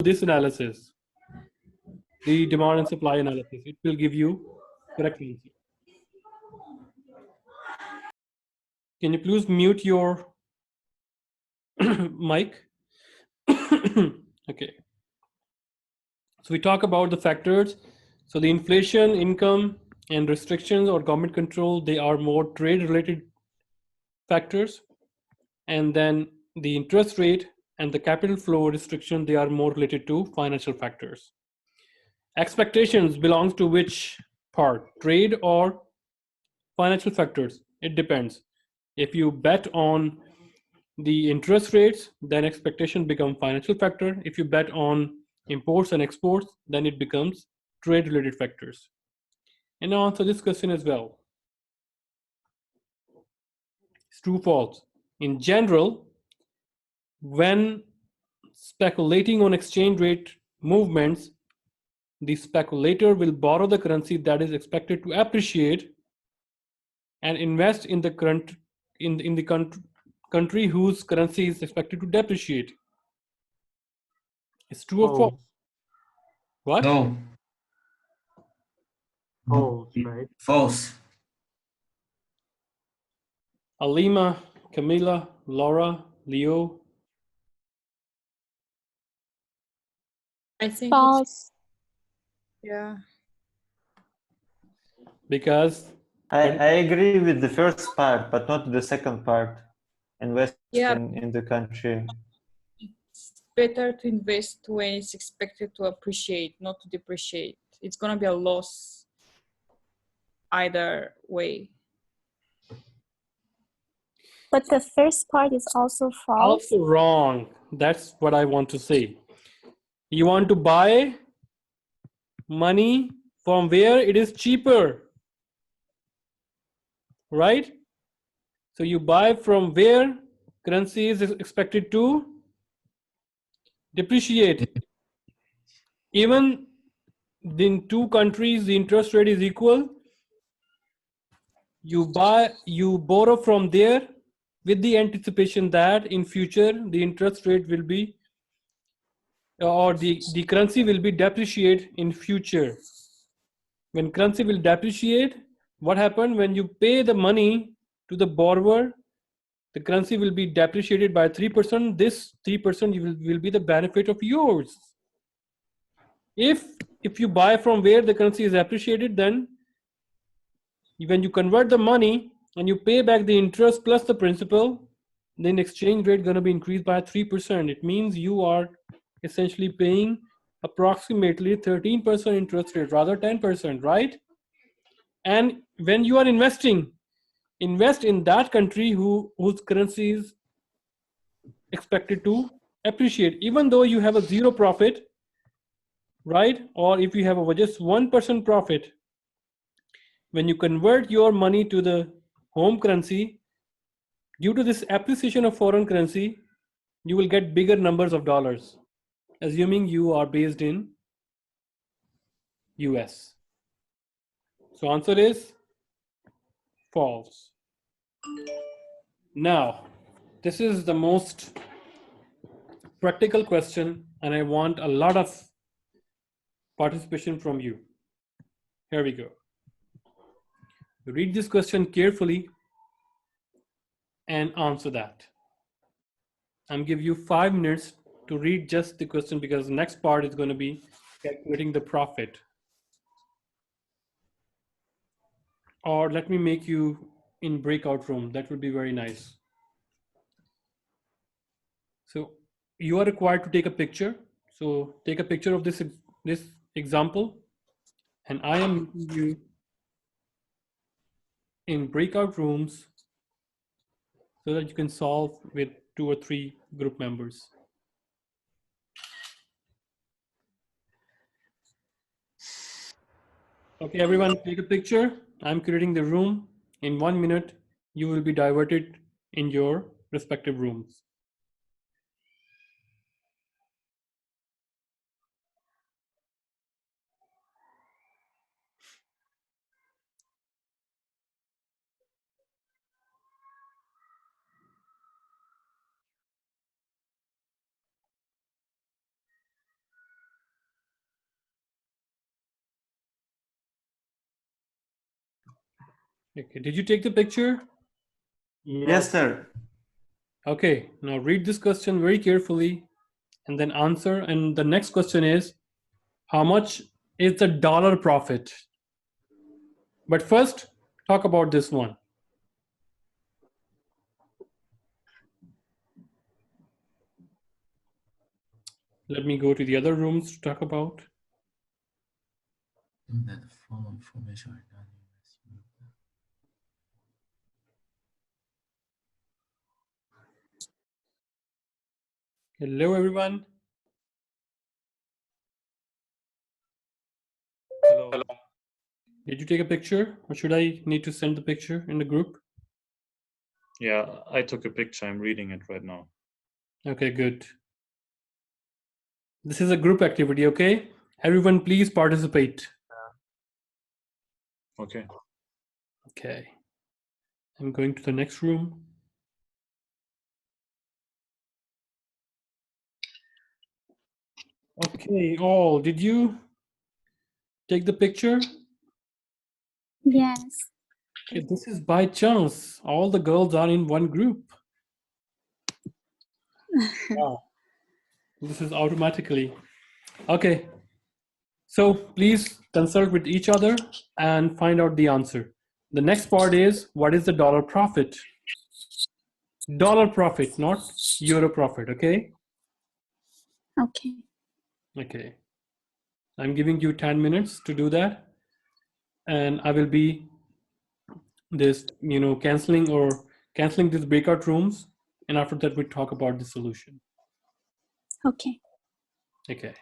this analysis, the demand and supply analysis. It will give you correct answer. Can you please mute your mic? Okay. So we talk about the factors. So the inflation, income, and restrictions or government control, they are more trade-related factors. And then the interest rate and the capital flow restriction, they are more related to financial factors. Expectations belongs to which part? Trade or financial factors? It depends. If you bet on the interest rates, then expectation become financial factor. If you bet on imports and exports, then it becomes trade related factors. And now answer this question as well. It's true, false. In general, when speculating on exchange rate movements, the speculator will borrow the currency that is expected to appreciate and invest in the country whose currency is expected to depreciate. It's true or false? What? No. False, right? False. Alima, Camila, Laura, Leo. I think False. yeah. Because I agree with the first part, but not the second part. Invest Yeah. in the country. It's better to invest when it's expected to appreciate, not to depreciate. It's gonna be a loss either way. But the first part is also false. also wrong. That's what I want to say. You want to buy money from where it is cheaper, right? So you buy from where currency is expected to depreciate. Even in two countries, the interest rate is equal. You borrow from there with the anticipation that in future the interest rate will be or the currency will be depreciate in future. When currency will depreciate, what happened when you pay the money to the borrower, the currency will be depreciated by 3%. This 3% will be the benefit of yours. If you buy from where the currency is appreciated, then when you convert the money and you pay back the interest plus the principal, then exchange rate going to be increased by 3%. It means you are essentially paying approximately 13% interest rate, rather 10%, right? And when you are investing, invest in that country whose currency is expected to appreciate, even though you have a zero profit, right? Or if you have a just 1% profit, when you convert your money to the home currency, due to this appreciation of foreign currency, you will get bigger numbers of dollars, assuming you are based in US. So answer is false. Now, this is the most practical question, and I want a lot of participation from you. Here we go. Read this question carefully and answer that. I'm giving you 5 minutes to read just the question because the next part is going to be calculating the profit. Or let me make you in breakout room. That would be very nice. So you are required to take a picture. So take a picture of this example, and I am meeting you in breakout rooms so that you can solve with 2 or 3 group members. Okay, everyone, take a picture. I'm creating the room. In 1 minute, you will be diverted in your respective rooms. Okay, did you take the picture? Yes, sir. Okay, now read this question very carefully and then answer. And the next question is, how much is the dollar profit? But first, talk about this one. Let me go to the other rooms to talk about. That follow information are done. Hello, everyone. Hello. Did you take a picture, or should I need to send the picture in the group? Yeah, I took a picture. I'm reading it right now. Okay, good. This is a group activity, okay? Everyone, please participate. Okay. Okay. I'm going to the next room. Okay, all, did you take the picture? Yes. Okay, this is by chance. All the girls are in one group. Wow. This is automatically. Okay. So please consult with each other and find out the answer. The next part is, what is the dollar profit? Dollar profit, not euro profit, okay? Okay. Okay. I'm giving you 10 minutes to do that. And I will be canceling these breakout rooms. And after that, we talk about the solution. Okay. Okay.